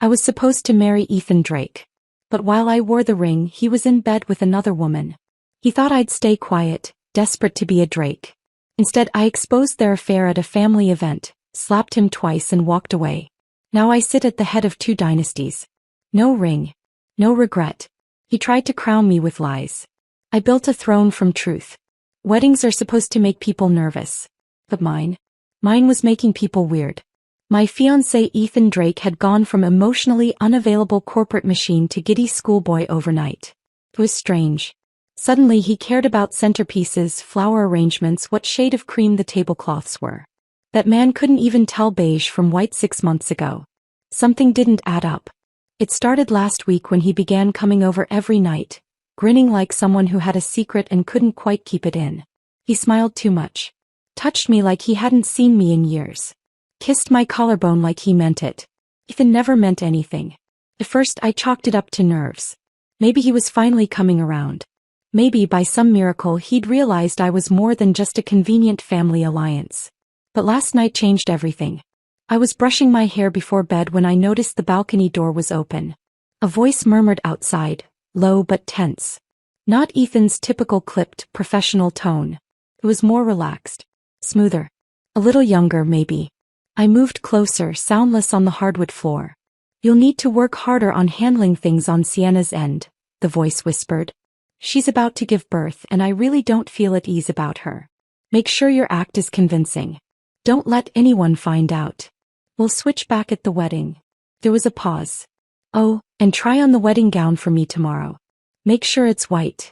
I was supposed to marry Ethan Drake. But while I wore the ring, he was in bed with another woman. He thought I'd stay quiet, desperate to be a Drake. Instead, I exposed their affair at a family event, slapped him twice and walked away. Now I sit at the head of 2 dynasties. No ring. No regret. He tried to crown me with lies. I built a throne from truth. Weddings are supposed to make people nervous. But mine was making people weird. My fiancé Ethan Drake had gone from emotionally unavailable corporate machine to giddy schoolboy overnight. It was strange. Suddenly he cared about centerpieces, flower arrangements, what shade of cream the tablecloths were. That man couldn't even tell beige from white 6 months ago. Something didn't add up. It started last week when he began coming over every night, grinning like someone who had a secret and couldn't quite keep it in. He smiled too much. Touched me like he hadn't seen me in years. Kissed my collarbone like he meant it. Ethan never meant anything. At first I chalked it up to nerves. Maybe he was finally coming around. Maybe by some miracle he'd realized I was more than just a convenient family alliance. But last night changed everything. I was brushing my hair before bed when I noticed the balcony door was open. A voice murmured outside, low but tense. Not Ethan's typical clipped, professional tone. It was more relaxed. Smoother. A little younger, maybe. I moved closer, soundless on the hardwood floor. You'll need to work harder on handling things on Sienna's end, the voice whispered. She's about to give birth and I really don't feel at ease about her. Make sure your act is convincing. Don't let anyone find out. We'll switch back at the wedding. There was a pause. Oh, and try on the wedding gown for me tomorrow. Make sure it's white.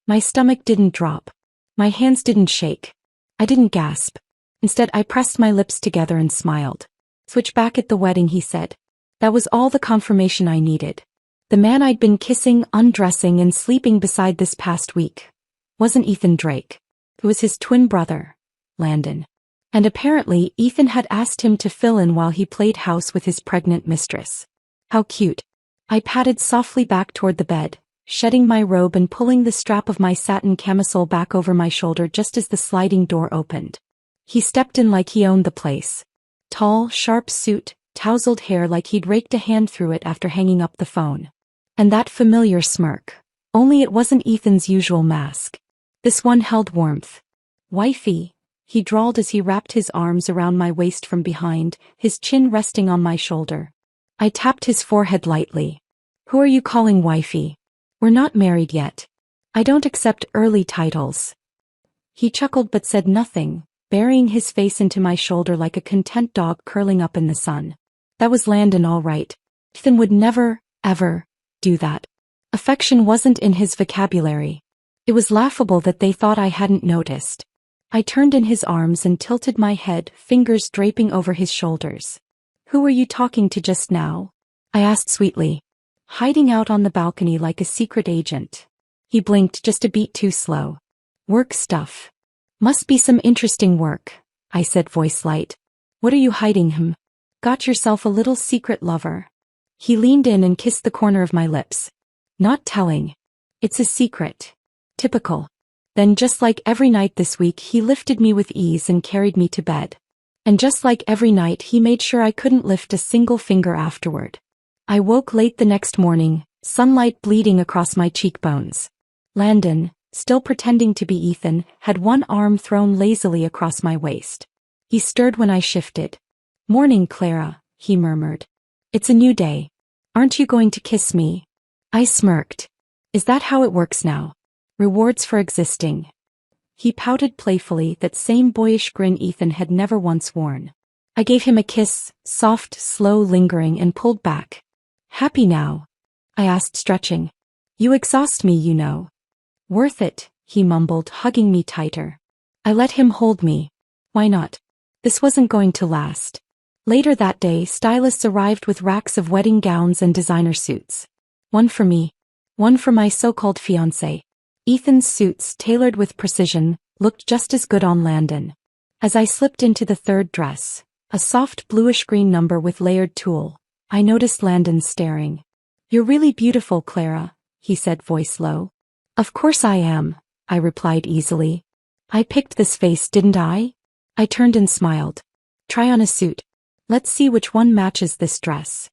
My stomach didn't drop. My hands didn't shake. I didn't gasp. Instead, I pressed my lips together and smiled. Switch back at the wedding, he said. That was all the confirmation I needed. The man I'd been kissing, undressing, and sleeping beside this past week wasn't Ethan Drake. It was his twin brother, Landon. And apparently, Ethan had asked him to fill in while he played house with his pregnant mistress. How cute. I padded softly back toward the bed, shedding my robe and pulling the strap of my satin camisole back over my shoulder just as the sliding door opened. He stepped in like he owned the place. Tall, sharp suit, tousled hair like he'd raked a hand through it after hanging up the phone. And that familiar smirk. Only it wasn't Ethan's usual mask. This one held warmth. Wifey, he drawled as he wrapped his arms around my waist from behind, his chin resting on my shoulder. I tapped his forehead lightly. Who are you calling wifey? We're not married yet. I don't accept early titles. He chuckled but said nothing, burying his face into my shoulder like a content dog curling up in the sun. That was Landon, all right. Ethan would never, ever, do that. Affection wasn't in his vocabulary. It was laughable that they thought I hadn't noticed. I turned in his arms and tilted my head, fingers draping over his shoulders. Who were you talking to just now? I asked sweetly. Hiding out on the balcony like a secret agent. He blinked just a beat too slow. Work stuff. Must be some interesting work, I said, voice light. What are you hiding, him? Got yourself a little secret lover. He leaned in and kissed the corner of my lips. Not telling. It's a secret. Typical. Then just like every night this week he lifted me with ease and carried me to bed. And just like every night he made sure I couldn't lift a single finger afterward. I woke late the next morning, sunlight bleeding across my cheekbones. Landon, still pretending to be Ethan, had one arm thrown lazily across my waist. He stirred when I shifted. Morning, Clara, he murmured. It's a new day. Aren't you going to kiss me? I smirked. Is that how it works now? Rewards for existing. He pouted playfully, that same boyish grin Ethan had never once worn. I gave him a kiss, soft, slow, lingering, and pulled back. Happy now? I asked, stretching. You exhaust me, you know. Worth it, he mumbled, hugging me tighter. I let him hold me. Why not? This wasn't going to last. Later that day, stylists arrived with racks of wedding gowns and designer suits. One for me. One for my so-called fiancé. Ethan's suits, tailored with precision, looked just as good on Landon. As I slipped into the third dress, a soft bluish-green number with layered tulle, I noticed Landon staring. You're really beautiful, Clara, he said, voice low. Of course I am, I replied easily. I picked this face, didn't I? I turned and smiled. Try on a suit. Let's see which one matches this dress.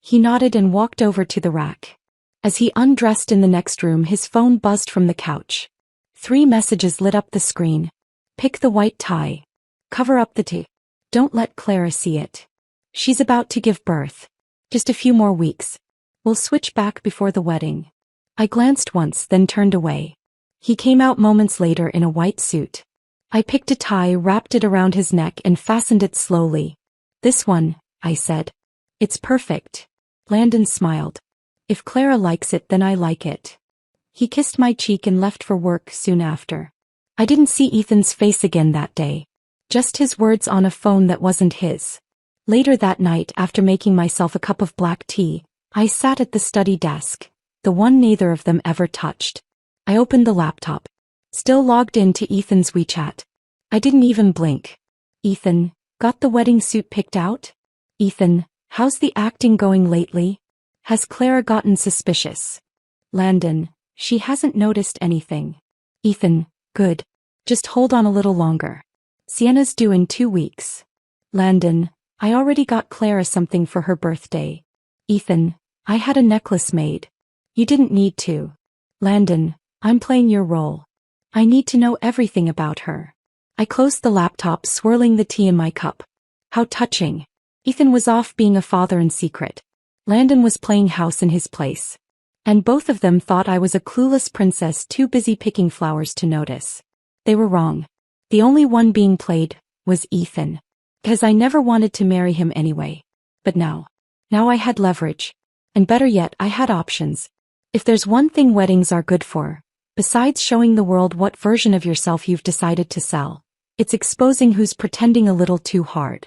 He nodded and walked over to the rack. As he undressed in the next room, his phone buzzed from the couch. 3 messages lit up the screen. Pick the white tie. Cover up the T. Don't let Clara see it. She's about to give birth. Just a few more weeks. We'll switch back before the wedding. I glanced once, then turned away. He came out moments later in a white suit. I picked a tie, wrapped it around his neck, and fastened it slowly. This one, I said. It's perfect. Landon smiled. If Clara likes it, then I like it. He kissed my cheek and left for work soon after. I didn't see Ethan's face again that day. Just his words on a phone that wasn't his. Later that night, after making myself a cup of black tea, I sat at the study desk, the one neither of them ever touched. I opened the laptop. Still logged in to Ethan's WeChat. I didn't even blink. Ethan, got the wedding suit picked out? Ethan, how's the acting going lately? Has Clara gotten suspicious? Landon, she hasn't noticed anything. Ethan, good. Just hold on a little longer. Sienna's due in 2 weeks. Landon, I already got Clara something for her birthday. Ethan, I had a necklace made. You didn't need to. Landon, I'm playing your role. I need to know everything about her. I closed the laptop, swirling the tea in my cup. How touching. Ethan was off being a father in secret. Landon was playing house in his place. And both of them thought I was a clueless princess too busy picking flowers to notice. They were wrong. The only one being played was Ethan. Because I never wanted to marry him anyway. But now I had leverage. And better yet, I had options. If there's one thing weddings are good for, besides showing the world what version of yourself you've decided to sell, it's exposing who's pretending a little too hard.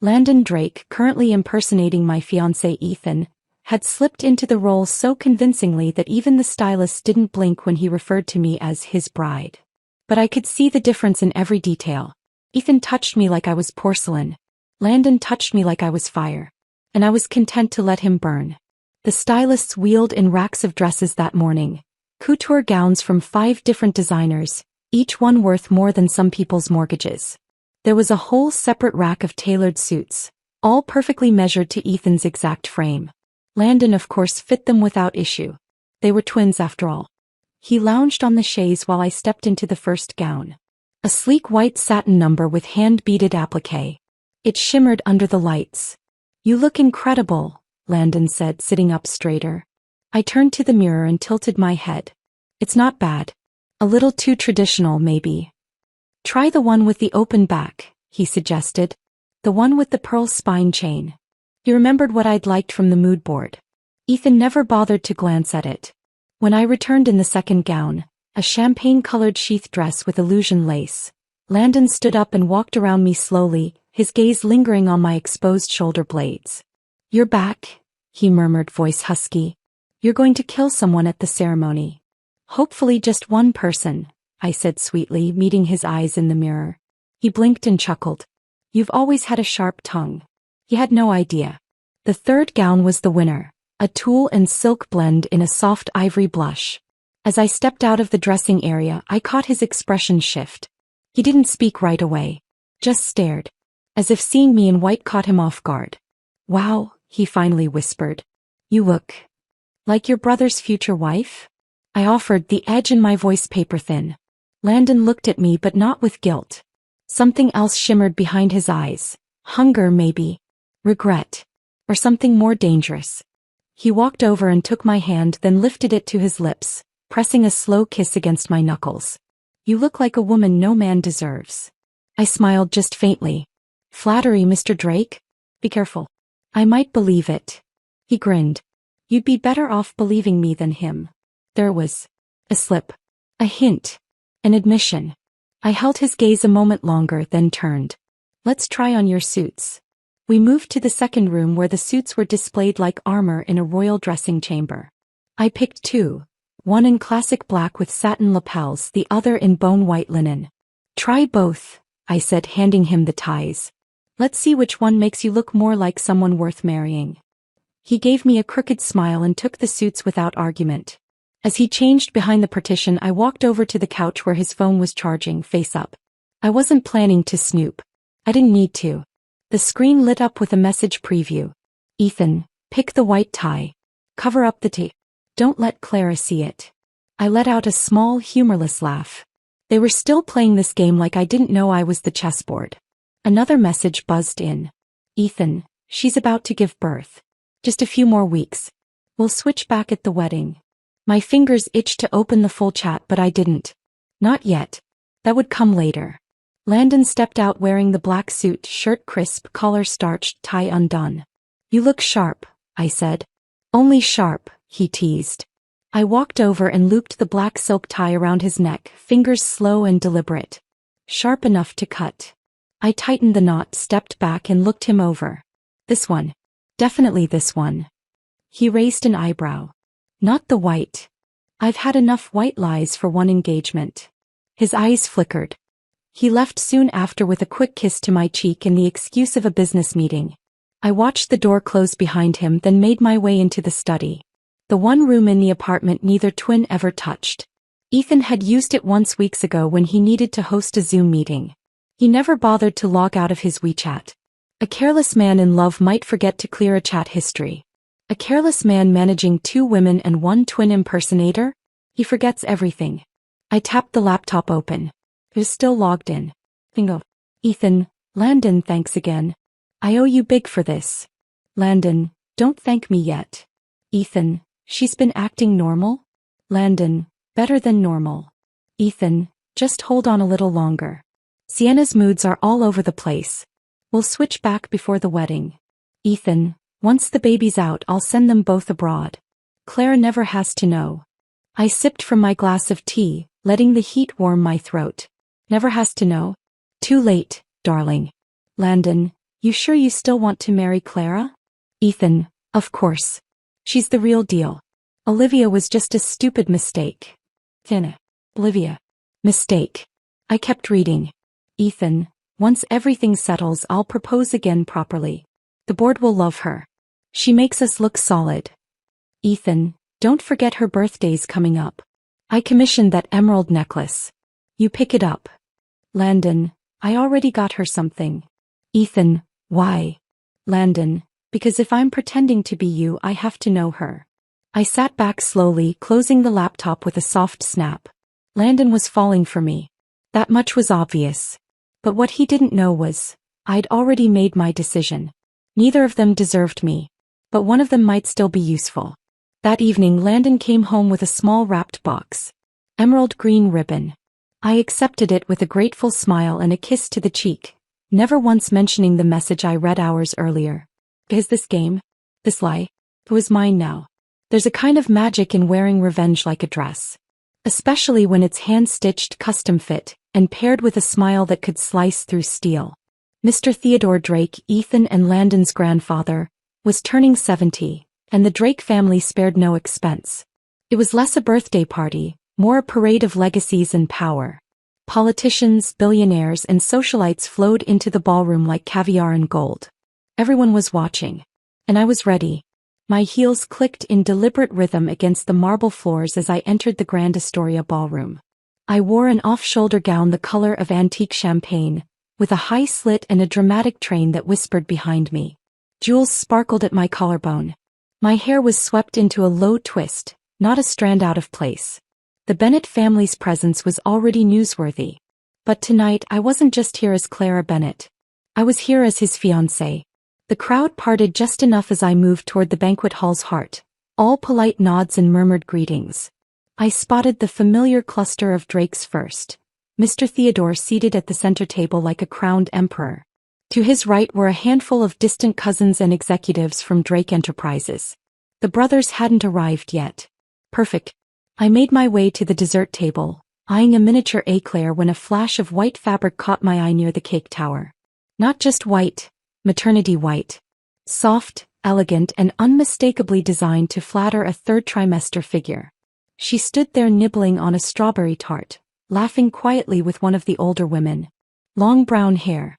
Landon Drake, currently impersonating my fiancé Ethan, had slipped into the role so convincingly that even the stylist didn't blink when he referred to me as his bride. But I could see the difference in every detail. Ethan touched me like I was porcelain. Landon touched me like I was fire. And I was content to let him burn. The stylists wheeled in racks of dresses that morning. Couture gowns from 5 different designers, each one worth more than some people's mortgages. There was a whole separate rack of tailored suits, all perfectly measured to Ethan's exact frame. Landon, of course, fit them without issue. They were twins after all. He lounged on the chaise while I stepped into the first gown. A sleek white satin number with hand-beaded applique. It shimmered under the lights. You look incredible, Landon said, sitting up straighter. I turned to the mirror and tilted my head. It's not bad. A little too traditional, maybe. Try the one with the open back, he suggested. The one with the pearl spine chain. He remembered what I'd liked from the mood board. Ethan never bothered to glance at it. When I returned in the second gown, a champagne-colored sheath dress with illusion lace, Landon stood up and walked around me slowly, his gaze lingering on my exposed shoulder blades. You're back, he murmured, voice husky. You're going to kill someone at the ceremony. Hopefully just one person, I said sweetly, meeting his eyes in the mirror. He blinked and chuckled. You've always had a sharp tongue. He had no idea. The third gown was the winner, a tulle and silk blend in a soft ivory blush. As I stepped out of the dressing area, I caught his expression shift. He didn't speak right away, just stared, as if seeing me in white caught him off guard. Wow, he finally whispered. You look like your brother's future wife? I offered, the edge in my voice paper thin. Landon looked at me, but not with guilt. Something else shimmered behind his eyes. Hunger, maybe. Regret. Or something more dangerous. He walked over and took my hand, then lifted it to his lips, pressing a slow kiss against my knuckles. You look like a woman no man deserves. I smiled just faintly. Flattery, Mr. Drake? Be careful. I might believe it. He grinned. You'd be better off believing me than him. There was a slip, a hint, an admission. I held his gaze a moment longer, then turned. Let's try on your suits. We moved to the second room where the suits were displayed like armor in a royal dressing chamber. I picked 2, one in classic black with satin lapels, the other in bone white linen. Try both, I said, handing him the ties. Let's see which one makes you look more like someone worth marrying. He gave me a crooked smile and took the suits without argument. As he changed behind the partition, I walked over to the couch where his phone was charging, face up. I wasn't planning to snoop. I didn't need to. The screen lit up with a message preview. Ethan, Pick the white tie. Cover up the tea. Don't let Clara see it. I let out a small, humorless laugh. They were still playing this game like I didn't know I was the chessboard. Another message buzzed in. Ethan, she's about to give birth. Just a few more weeks. We'll switch back at the wedding. My fingers itched to open the full chat, but I didn't. Not yet. That would come later. Landon stepped out wearing the black suit, shirt crisp, collar starched, tie undone. You look sharp, I said. Only sharp, he teased. I walked over and looped the black silk tie around his neck, fingers slow and deliberate. Sharp enough to cut. I tightened the knot, stepped back and looked him over. This one. Definitely this one. He raised an eyebrow. Not the white. I've had enough white lies for one engagement. His eyes flickered. He left soon after with a quick kiss to my cheek and the excuse of a business meeting. I watched the door close behind him, then made my way into the study. The one room in the apartment neither twin ever touched. Ethan had used it once weeks ago when he needed to host a Zoom meeting. He never bothered to log out of his WeChat. A careless man in love might forget to clear a chat history. A careless man managing 2 women and 1 twin impersonator? He forgets everything. I tapped the laptop open. It was still logged in. Bingo. Ethan, Landon, thanks again. I owe you big for this. Landon, don't thank me yet. Ethan, she's been acting normal? Landon, better than normal. Ethan, just hold on a little longer. Sienna's moods are all over the place. We'll switch back before the wedding. Ethan, once the baby's out, I'll send them both abroad. Clara never has to know. I sipped from my glass of tea, letting the heat warm my throat. Never has to know? Too late, darling. Landon, you sure you still want to marry Clara? Ethan, of course. She's the real deal. Olivia was just a stupid mistake. Sienna. Olivia. Mistake. I kept reading. Ethan, once everything settles, I'll propose again properly. The board will love her. She makes us look solid. Ethan, don't forget her birthday's coming up. I commissioned that emerald necklace. You pick it up. Landon, I already got her something. Ethan, why? Landon, because if I'm pretending to be you, I have to know her. I sat back slowly, closing the laptop with a soft snap. Landon was falling for me. That much was obvious. But what he didn't know was, I'd already made my decision. Neither of them deserved me. But one of them might still be useful. That evening Landon came home with a small wrapped box. Emerald green ribbon. I accepted it with a grateful smile and a kiss to the cheek, never once mentioning the message I read hours earlier. Is this game? This lie? It was mine now. There's a kind of magic in wearing revenge like a dress. Especially when it's hand-stitched custom fit, and paired with a smile that could slice through steel. Mr. Theodore Drake, Ethan and Landon's grandfather, was turning 70, and the Drake family spared no expense. It was less a birthday party, more a parade of legacies and power. Politicians, billionaires and socialites flowed into the ballroom like caviar and gold. Everyone was watching. And I was ready. My heels clicked in deliberate rhythm against the marble floors as I entered the Grand Astoria ballroom. I wore an off-shoulder gown the color of antique champagne, with a high slit and a dramatic train that whispered behind me. Jewels sparkled at my collarbone. My hair was swept into a low twist, not a strand out of place. The Bennett family's presence was already newsworthy. But tonight I wasn't just here as Clara Bennett. I was here as his fiancée. The crowd parted just enough as I moved toward the banquet hall's heart, all polite nods and murmured greetings. I spotted the familiar cluster of Drakes first. Mr. Theodore seated at the center table like a crowned emperor. To his right were a handful of distant cousins and executives from Drake Enterprises. The brothers hadn't arrived yet. Perfect. I made my way to the dessert table, eyeing a miniature éclair when a flash of white fabric caught my eye near the cake tower. Not just white, maternity white. Soft, elegant and unmistakably designed to flatter a third trimester figure. She stood there nibbling on a strawberry tart, laughing quietly with one of the older women. Long brown hair.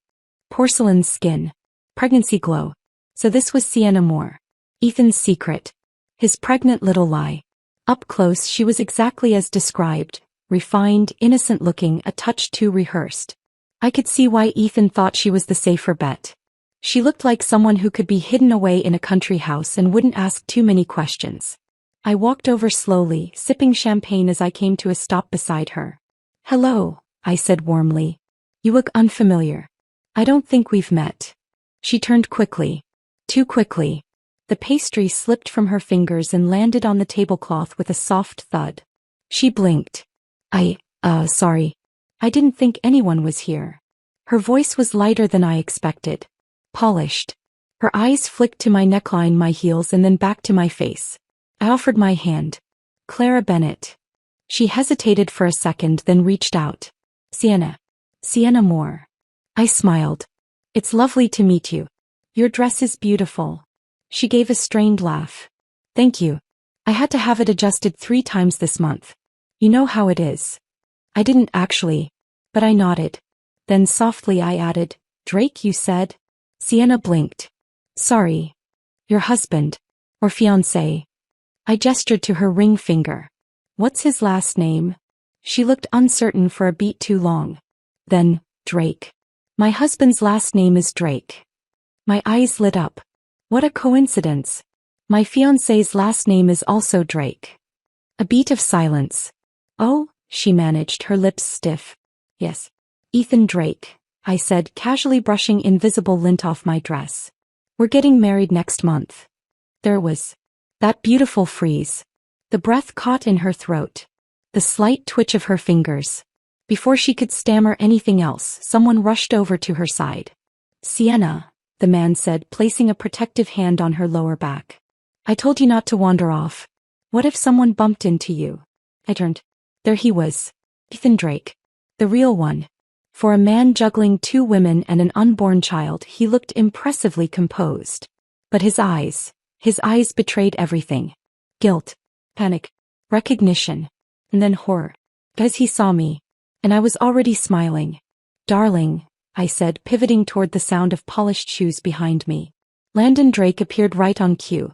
Porcelain skin. Pregnancy glow. So this was Sienna Moore. Ethan's secret. His pregnant little lie. Up close she was exactly as described, refined, innocent looking, a touch too rehearsed. I could see why Ethan thought she was the safer bet. She looked like someone who could be hidden away in a country house and wouldn't ask too many questions. I walked over slowly, sipping champagne as I came to a stop beside her. "Hello," I said warmly. "You look unfamiliar. I don't think we've met." She turned quickly. Too quickly. The pastry slipped from her fingers and landed on the tablecloth with a soft thud. She blinked. Sorry. I didn't think anyone was here." Her voice was lighter than I expected. Polished. Her eyes flicked to my neckline, my heels, and then back to my face. I offered my hand. "Clara Bennett." She hesitated for a second, then reached out. "Sienna. Sienna Moore." I smiled. "It's lovely to meet you. Your dress is beautiful." She gave a strained laugh. "Thank you. I had to have it adjusted 3 times this month. You know how it is." I didn't actually, but I nodded. Then softly I added, "Drake, you said?" Sienna blinked. "Sorry. Your husband. Or fiancé." I gestured to her ring finger. "What's his last name?" She looked uncertain for a beat too long. Then, "Drake. My husband's last name is Drake." My eyes lit up. What a coincidence. My fiancé's last name is also Drake. A beat of silence. "Oh," she managed, her lips stiff. "Yes. Ethan Drake," I said, casually brushing invisible lint off my dress. "We're getting married next month." There was that beautiful freeze. The breath caught in her throat. The slight twitch of her fingers. Before she could stammer anything else, someone rushed over to her side. "Sienna," the man said, placing a protective hand on her lower back. "I told you not to wander off. What if someone bumped into you?" I turned. There he was. Ethan Drake. The real one. For a man juggling 2 women and an unborn child, he looked impressively composed. But his eyes betrayed everything. Guilt, panic, recognition, and then horror. Because he saw me, and I was already smiling. "Darling," I said, pivoting toward the sound of polished shoes behind me. Landon Drake appeared right on cue.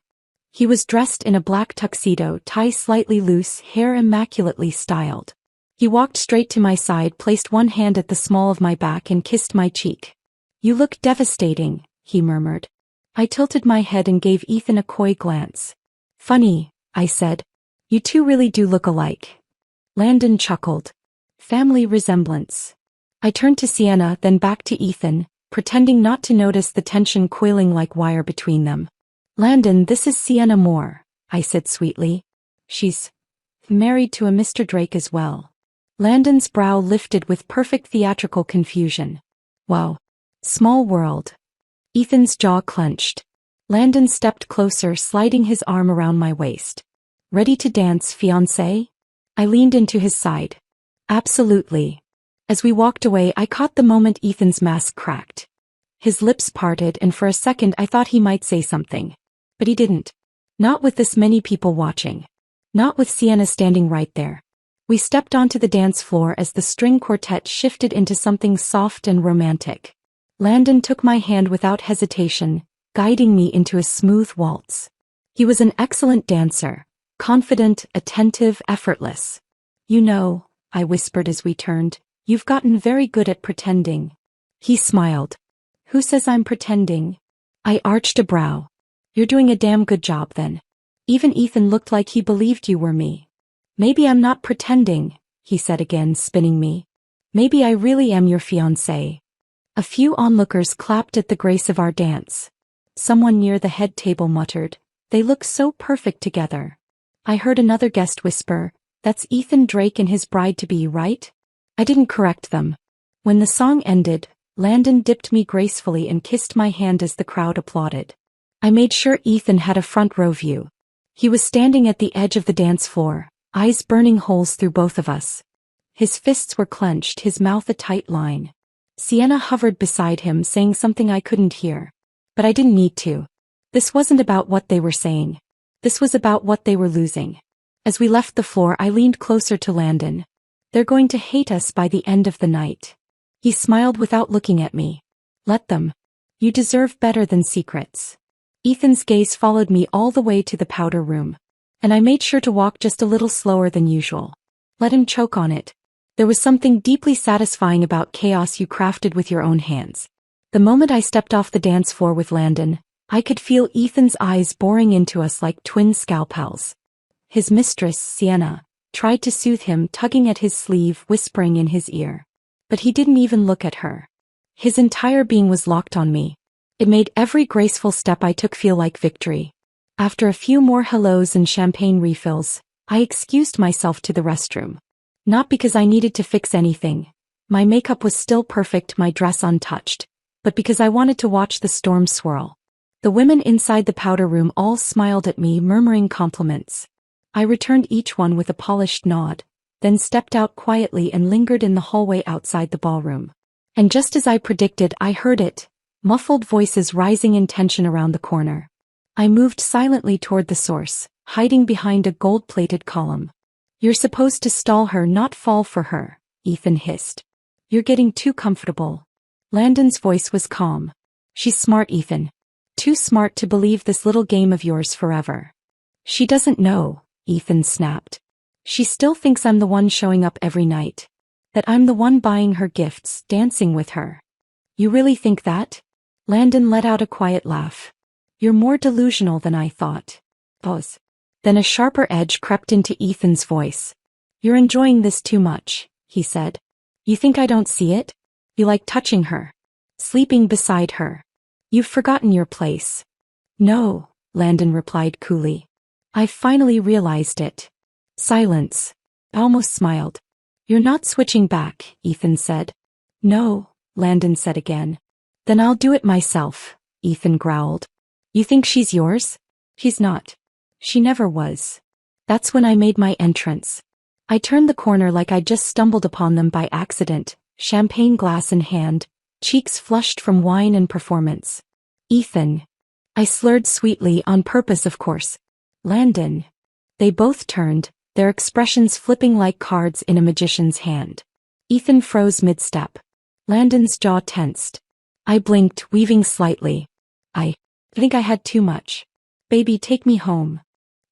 He was dressed in a black tuxedo, tie slightly loose, hair immaculately styled. He walked straight to my side, placed one hand at the small of my back, and kissed my cheek. "You look devastating," he murmured. I tilted my head and gave Ethan a coy glance. "Funny," I said. "You two really do look alike." Landon chuckled. "Family resemblance." I turned to Sienna, then back to Ethan, pretending not to notice the tension coiling like wire between them. "Landon, this is Sienna Moore," I said sweetly. "She's married to a Mr. Drake as well." Landon's brow lifted with perfect theatrical confusion. "Wow. Small world." Ethan's jaw clenched. Landon stepped closer, sliding his arm around my waist. "Ready to dance, fiancé?" I leaned into his side. "Absolutely." As we walked away, I caught the moment Ethan's mask cracked. His lips parted, and for a second I thought he might say something. But he didn't. Not with this many people watching. Not with Sienna standing right there. We stepped onto the dance floor as the string quartet shifted into something soft and romantic. Landon took my hand without hesitation, guiding me into a smooth waltz. He was an excellent dancer, confident, attentive, effortless. "You know," I whispered as we turned, "you've gotten very good at pretending." He smiled. "Who says I'm pretending?" I arched a brow. "You're doing a damn good job then. Even Ethan looked like he believed you were me." "Maybe I'm not pretending," he said again, spinning me. "Maybe I really am your fiancé." A few onlookers clapped at the grace of our dance. Someone near the head table muttered, "They look so perfect together." I heard another guest whisper, "That's Ethan Drake and his bride-to-be, right?" I didn't correct them. When the song ended, Landon dipped me gracefully and kissed my hand as the crowd applauded. I made sure Ethan had a front row view. He was standing at the edge of the dance floor, eyes burning holes through both of us. His fists were clenched, his mouth a tight line. Sienna hovered beside him, saying something I couldn't hear. But I didn't need to. This wasn't about what they were saying. This was about what they were losing. As we left the floor, I leaned closer to Landon. "They're going to hate us by the end of the night." He smiled without looking at me. "Let them. You deserve better than secrets." Ethan's gaze followed me all the way to the powder room. And I made sure to walk just a little slower than usual. Let him choke on it. There was something deeply satisfying about chaos you crafted with your own hands. The moment I stepped off the dance floor with Landon, I could feel Ethan's eyes boring into us like twin scalpels. His mistress, Sienna, tried to soothe him, tugging at his sleeve, whispering in his ear. But he didn't even look at her. His entire being was locked on me. It made every graceful step I took feel like victory. After a few more hellos and champagne refills, I excused myself to the restroom. Not because I needed to fix anything. My makeup was still perfect, my dress untouched. But because I wanted to watch the storm swirl. The women inside the powder room all smiled at me, murmuring compliments. I returned each one with a polished nod, then stepped out quietly and lingered in the hallway outside the ballroom. And just as I predicted, I heard it, muffled voices rising in tension around the corner. I moved silently toward the source, hiding behind a gold-plated column. "You're supposed to stall her, not fall for her," Ethan hissed. "You're getting too comfortable." Landon's voice was calm. "She's smart, Ethan. Too smart to believe this little game of yours forever." "She doesn't know," Ethan snapped. "She still thinks I'm the one showing up every night. That I'm the one buying her gifts, dancing with her." "You really think that?" Landon let out a quiet laugh. "You're more delusional than I thought." Pause. Then a sharper edge crept into Ethan's voice. "You're enjoying this too much," he said. "You think I don't see it? You like touching her, sleeping beside her. You've forgotten your place." "No," Landon replied coolly. "I finally realized it." Silence. I almost smiled. "You're not switching back," Ethan said. "No," Landon said again. "Then I'll do it myself," Ethan growled. "You think she's yours? She's not. She never was." That's when I made my entrance. I turned the corner like I'd just stumbled upon them by accident, champagne glass in hand, cheeks flushed from wine and performance. "Ethan." I slurred sweetly, on purpose of course. "Landon." They both turned, their expressions flipping like cards in a magician's hand. Ethan froze mid-step. Landon's jaw tensed. I blinked, weaving slightly. "I think I had too much. Baby, take me home."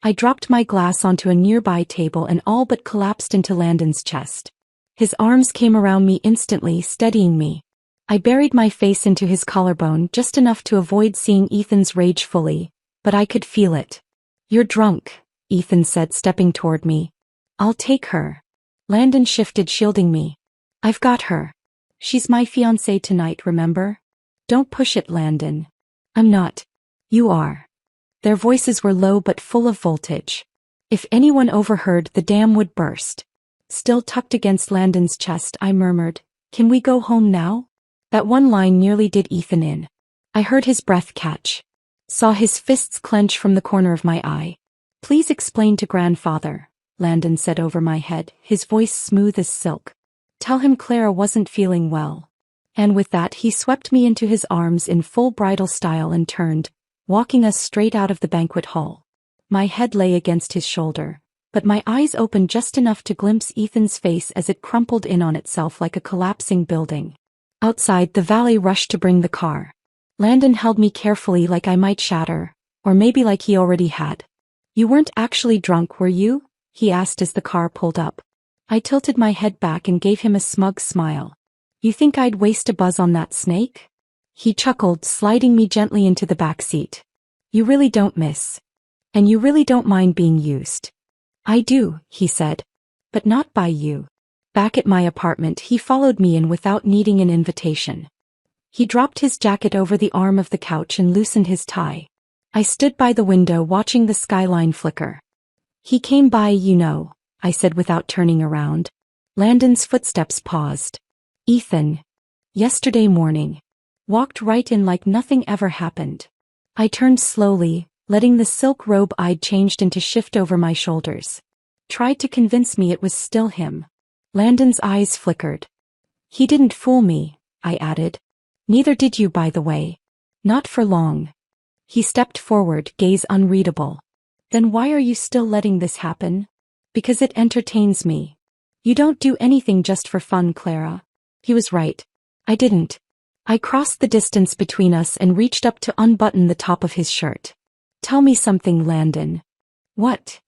I dropped my glass onto a nearby table and all but collapsed into Landon's chest. His arms came around me instantly, steadying me. I buried my face into his collarbone just enough to avoid seeing Ethan's rage fully, but I could feel it. "You're drunk," Ethan said, stepping toward me. "I'll take her." Landon shifted, shielding me. "I've got her. She's my fiancée tonight, remember?" "Don't push it, Landon." "I'm not." "You are." Their voices were low but full of voltage. If anyone overheard, the dam would burst. Still tucked against Landon's chest, I murmured, "Can we go home now?" That one line nearly did Ethan in. I heard his breath catch. Saw his fists clench from the corner of my eye. "Please explain to grandfather," Landon said over my head, his voice smooth as silk. "Tell him Clara wasn't feeling well." And with that he swept me into his arms in full bridal style and turned, walking us straight out of the banquet hall. My head lay against his shoulder, but my eyes opened just enough to glimpse Ethan's face as it crumpled in on itself like a collapsing building. Outside, the valet rushed to bring the car. Landon held me carefully like I might shatter, or maybe like he already had. "You weren't actually drunk, were you?" he asked as the car pulled up. I tilted my head back and gave him a smug smile. "You think I'd waste a buzz on that snake?" He chuckled, sliding me gently into the back seat. "You really don't miss. And you really don't mind being used." "I do," he said. "But not by you." Back at my apartment, he followed me in without needing an invitation. He dropped his jacket over the arm of the couch and loosened his tie. I stood by the window watching the skyline flicker. "He came by, you know," I said without turning around. Landon's footsteps paused. "Ethan." "Yesterday morning." Walked right in like nothing ever happened. I turned slowly, letting the silk robe I'd changed into shift over my shoulders. Tried to convince me it was still him. Landon's eyes flickered. "He didn't fool me," I added. "Neither did you, by the way." "Not for long." He stepped forward, gaze unreadable. "Then why are you still letting this happen?" "Because it entertains me." "You don't do anything just for fun, Clara." He was right. I didn't. I crossed the distance between us and reached up to unbutton the top of his shirt. "Tell me something, Landon." "What?"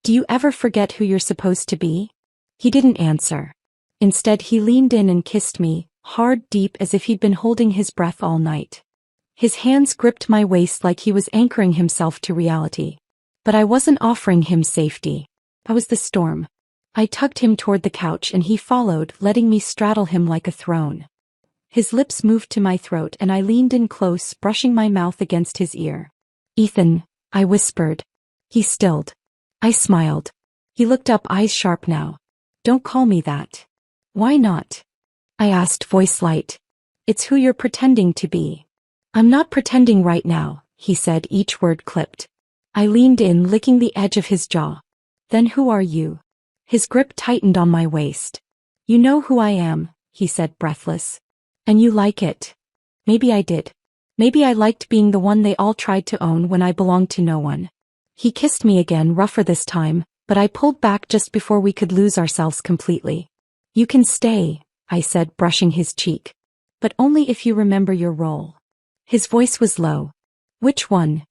"Do you ever forget who you're supposed to be?" He didn't answer. Instead, he leaned in and kissed me, hard, deep, as if he'd been holding his breath all night. His hands gripped my waist like he was anchoring himself to reality. But I wasn't offering him safety. I was the storm. I tugged him toward the couch and he followed, letting me straddle him like a throne. His lips moved to my throat and I leaned in close, brushing my mouth against his ear. "Ethan," I whispered. He stilled. I smiled. He looked up, eyes sharp now. "Don't call me that." "Why not?" I asked, voice light. "It's who you're pretending to be." "I'm not pretending right now," he said, each word clipped. I leaned in, licking the edge of his jaw. "Then who are you?" His grip tightened on my waist. "You know who I am," he said, breathless. "And you like it." Maybe I did. Maybe I liked being the one they all tried to own when I belonged to no one. He kissed me again, rougher this time, but I pulled back just before we could lose ourselves completely. "You can stay," I said, brushing his cheek. "But only if you remember your role." His voice was low. "Which one?"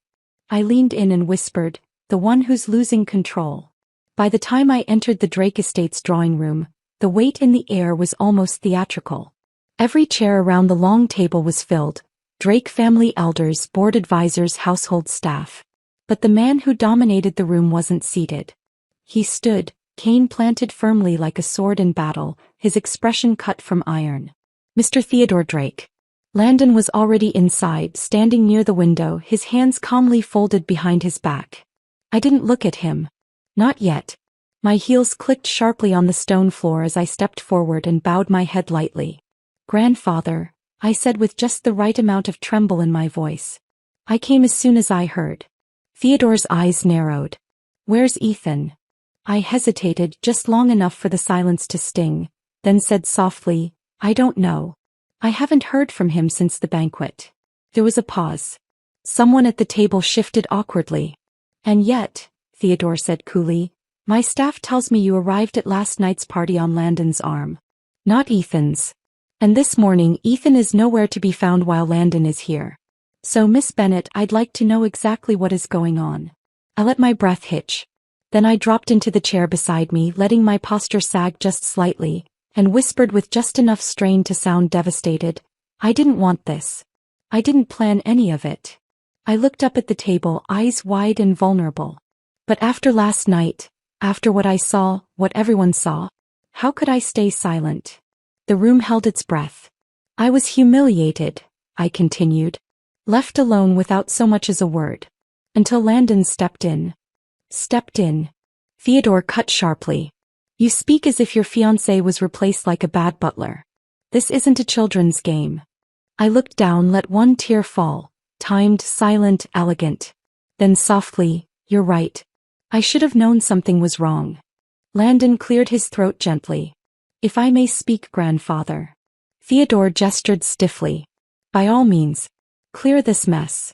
I leaned in and whispered, "The one who's losing control." By the time I entered the Drake Estate's drawing room, the weight in the air was almost theatrical. Every chair around the long table was filled. Drake family elders, board advisors, household staff. But the man who dominated the room wasn't seated. He stood, cane planted firmly like a sword in battle, his expression cut from iron. Mr. Theodore Drake. Landon was already inside, standing near the window, his hands calmly folded behind his back. I didn't look at him. Not yet. My heels clicked sharply on the stone floor as I stepped forward and bowed my head lightly. "Grandfather," I said with just the right amount of tremble in my voice. "I came as soon as I heard." Theodore's eyes narrowed. "Where's Ethan?" I hesitated just long enough for the silence to sting, then said softly, "I don't know. I haven't heard from him since the banquet." There was a pause. Someone at the table shifted awkwardly. "And yet," Theodore said coolly, "my staff tells me you arrived at last night's party on Landon's arm. Not Ethan's. And this morning Ethan is nowhere to be found while Landon is here. So Miss Bennett, I'd like to know exactly what is going on." I let my breath hitch. Then I dropped into the chair beside me, letting my posture sag just slightly, and whispered with just enough strain to sound devastated, "I didn't want this. I didn't plan any of it." I looked up at the table, eyes wide and vulnerable. But after last night, after what I saw, what everyone saw, how could I stay silent? The room held its breath. I was humiliated, I continued, left alone without so much as a word. Until Landon stepped in. Stepped in. Theodore cut sharply. "You speak as if your fiancé was replaced like a bad butler. This isn't a children's game." I looked down, let one tear fall, timed, silent, elegant. Then softly, "You're right. I should have known something was wrong." Landon cleared his throat gently. "If I may speak, grandfather." Theodore gestured stiffly. "By all means. Clear this mess."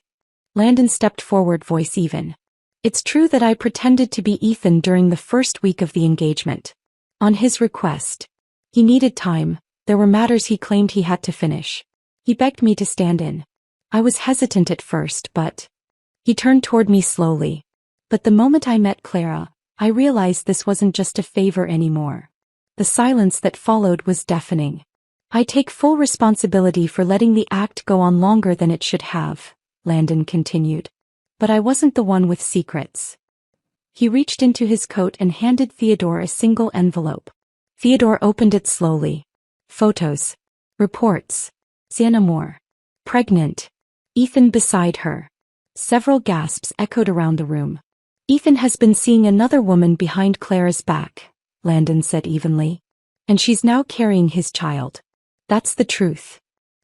Landon stepped forward, voice even. "It's true that I pretended to be Ethan during the first week of the engagement. On his request. He needed time, there were matters he claimed he had to finish. He begged me to stand in. I was hesitant at first, but..." He turned toward me slowly. "But the moment I met Clara, I realized this wasn't just a favor anymore." The silence that followed was deafening. "I take full responsibility for letting the act go on longer than it should have," Landon continued. "But I wasn't the one with secrets." He reached into his coat and handed Theodore a single envelope. Theodore opened it slowly. Photos. Reports. Sienna Moore. Pregnant. Ethan beside her. Several gasps echoed around the room. "Ethan has been seeing another woman behind Clara's back," Landon said evenly. "And she's now carrying his child. That's the truth."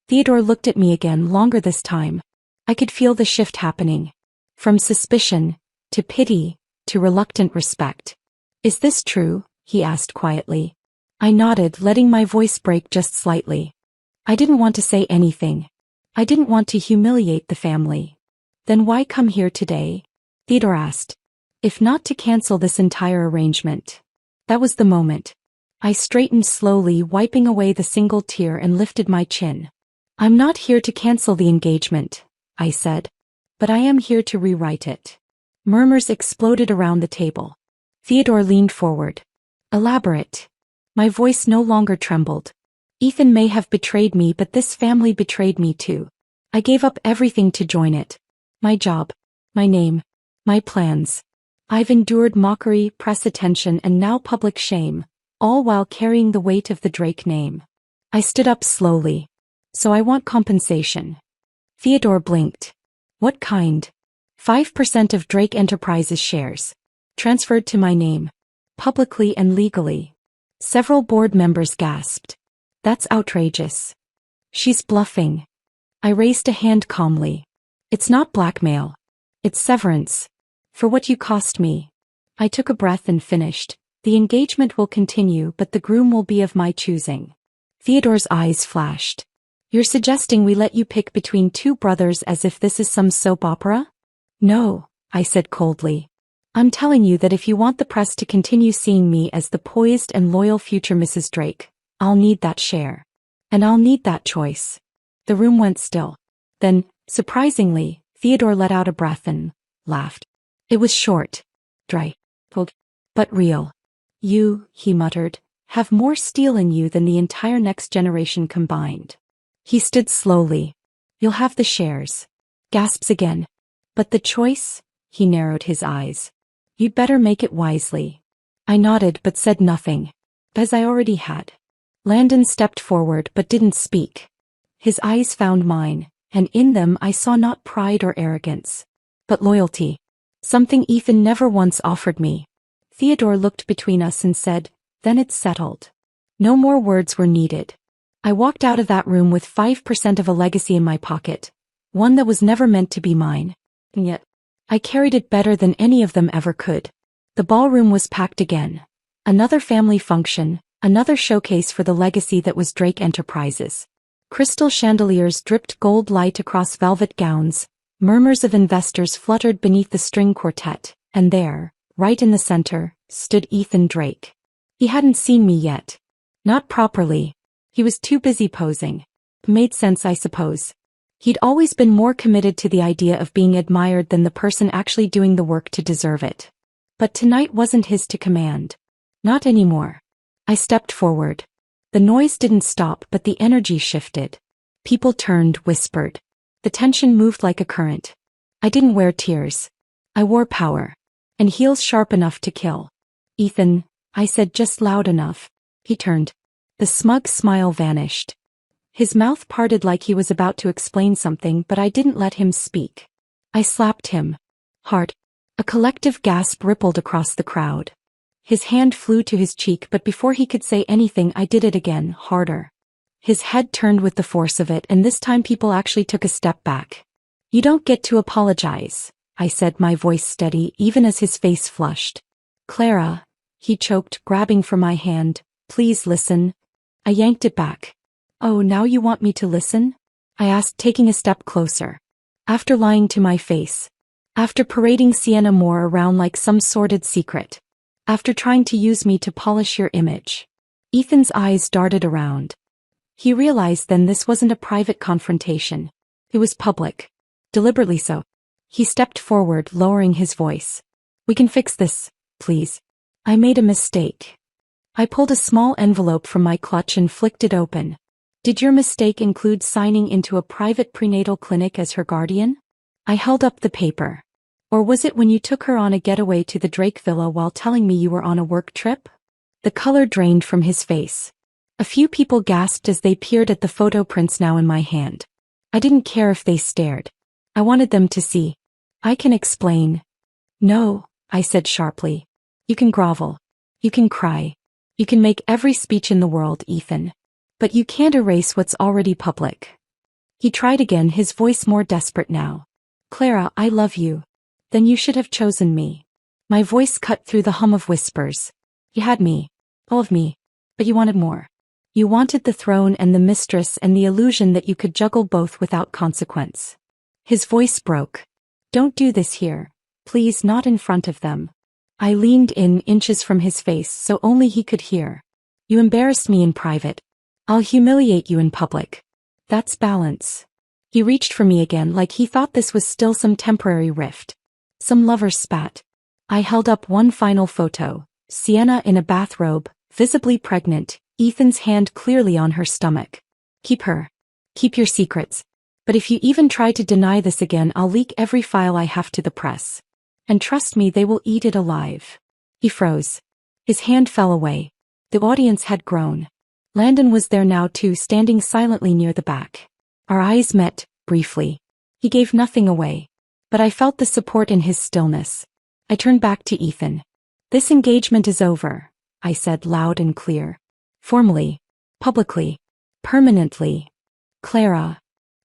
Theodore looked at me again, longer this time. I could feel the shift happening. From suspicion, to pity, to reluctant respect. "Is this true?" he asked quietly. I nodded, letting my voice break just slightly. I didn't want to say anything. I didn't want to humiliate the family. "Then why come here today?" Theodore asked. "If not to cancel this entire arrangement." That was the moment. I straightened slowly, wiping away the single tear, and lifted my chin. "I'm not here to cancel the engagement," I said. "But I am here to rewrite it." Murmurs exploded around the table. Theodore leaned forward. "Elaborate." My voice no longer trembled. Ethan may have betrayed me, but this family betrayed me too. I gave up everything to join it. My job, my name, my plans. I've endured mockery, press attention, and now public shame, all while carrying the weight of the Drake name. I stood up slowly. So I want compensation. Theodore blinked. What kind? 5% of Drake Enterprises shares. Transferred to my name. Publicly and legally. Several board members gasped. That's outrageous. She's bluffing. I raised a hand calmly. It's not blackmail. It's severance. For what you cost me. I took a breath and finished. The engagement will continue, but the groom will be of my choosing. Theodore's eyes flashed. You're suggesting we let you pick between two brothers as if this is some soap opera? No, I said coldly. I'm telling you that if you want the press to continue seeing me as the poised and loyal future Mrs. Drake, I'll need that share. And I'll need that choice. The room went still. Then, surprisingly, Theodore let out a breath and laughed. It was short, dry, cold, but real. You, he muttered, have more steel in you than the entire next generation combined. He stood slowly. You'll have the shares. Gasps again. But the choice? He narrowed his eyes. You'd better make it wisely. I nodded but said nothing. As I already had. Landon stepped forward but didn't speak. His eyes found mine, and in them I saw not pride or arrogance, but loyalty. Something Ethan never once offered me. Theodore looked between us and said, then it's settled. No more words were needed. I walked out of that room with 5% of a legacy in my pocket, one that was never meant to be mine. And yet, I carried it better than any of them ever could. The ballroom was packed again. Another family function, another showcase for the legacy that was Drake Enterprises. Crystal chandeliers dripped gold light across velvet gowns, murmurs of investors fluttered beneath the string quartet, and there, right in the center, stood Ethan Drake. He hadn't seen me yet. Not properly. He was too busy posing. Made sense, I suppose. He'd always been more committed to the idea of being admired than the person actually doing the work to deserve it. But tonight wasn't his to command. Not anymore. I stepped forward. The noise didn't stop, but the energy shifted. People turned, whispered. The tension moved like a current. I didn't wear tears. I wore power. And heels sharp enough to kill. Ethan, I said just loud enough. He turned. The smug smile vanished. His mouth parted like he was about to explain something, but I didn't let him speak. I slapped him. Hard. A collective gasp rippled across the crowd. His hand flew to his cheek, but before he could say anything I did it again, harder. His head turned with the force of it, and this time people actually took a step back. You don't get to apologize, I said, my voice steady even as his face flushed. Clara, he choked, grabbing for my hand, please listen. I yanked it back. Oh, now you want me to listen? I asked, taking a step closer. After lying to my face. After parading Sienna Moore around like some sordid secret. After trying to use me to polish your image. Ethan's eyes darted around. He realized then this wasn't a private confrontation. It was public. Deliberately so. He stepped forward, lowering his voice. We can fix this, please. I made a mistake. I pulled a small envelope from my clutch and flicked it open. Did your mistake include signing into a private prenatal clinic as her guardian? I held up the paper. Or was it when you took her on a getaway to the Drake Villa while telling me you were on a work trip? The color drained from his face. A few people gasped as they peered at the photo prints now in my hand. I didn't care if they stared. I wanted them to see. I can explain. No, I said sharply. You can grovel. You can cry. You can make every speech in the world, Ethan. But you can't erase what's already public. He tried again, his voice more desperate now. Clara, I love you. Then you should have chosen me. My voice cut through the hum of whispers. You had me. All of me. But you wanted more. You wanted the throne and the mistress and the illusion that you could juggle both without consequence. His voice broke. Don't do this here. Please, not in front of them. I leaned in inches from his face so only he could hear. You embarrassed me in private. I'll humiliate you in public. That's balance. He reached for me again like he thought this was still some temporary rift. Some lover's spat. I held up one final photo. Sienna in a bathrobe, visibly pregnant, Ethan's hand clearly on her stomach. Keep her. Keep your secrets. But if you even try to deny this again, I'll leak every file I have to the press. And trust me, they will eat it alive. He froze. His hand fell away. The audience had grown. Landon was there now too, standing silently near the back. Our eyes met, briefly. He gave nothing away. But I felt the support in his stillness. I turned back to Ethan. This engagement is over, I said loud and clear. Formally. Publicly. Permanently. Clara.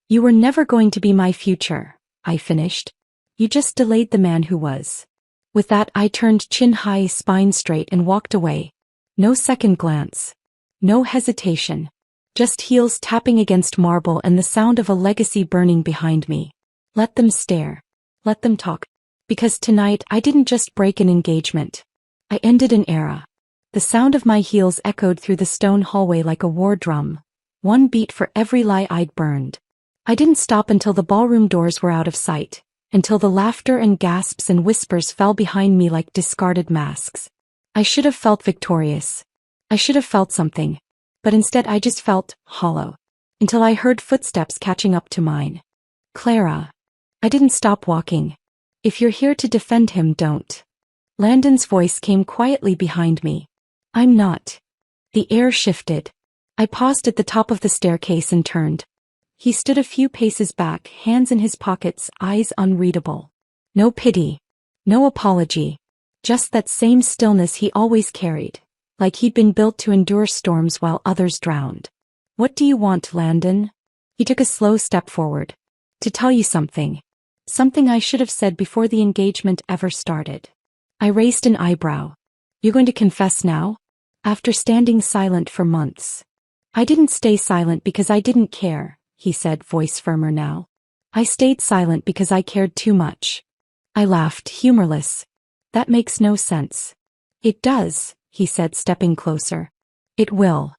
You were never going to be my future, I finished. You just delayed the man who was. With that, I turned chin high, spine straight, and walked away. No second glance. No hesitation. Just heels tapping against marble and the sound of a legacy burning behind me. Let them stare. Let them talk. Because tonight I didn't just break an engagement. I ended an era. The sound of my heels echoed through the stone hallway like a war drum. One beat for every lie I'd burned. I didn't stop until the ballroom doors were out of sight, until the laughter and gasps and whispers fell behind me like discarded masks. I should have felt victorious. I should have felt something. But instead I just felt hollow. Until I heard footsteps catching up to mine. Clara. I didn't stop walking. If you're here to defend him, don't. Landon's voice came quietly behind me. I'm not. The air shifted. I paused at the top of the staircase and turned. He stood a few paces back, hands in his pockets, eyes unreadable. No pity. No apology. Just that same stillness he always carried, like he'd been built to endure storms while others drowned. What do you want, Landon? He took a slow step forward. To tell you something. Something I should have said before the engagement ever started. I raised an eyebrow. You're going to confess now? After standing silent for months. I didn't stay silent because I didn't care, he said, voice firmer now. I stayed silent because I cared too much. I laughed, humorless. That makes no sense. It does, he said, stepping closer. It will.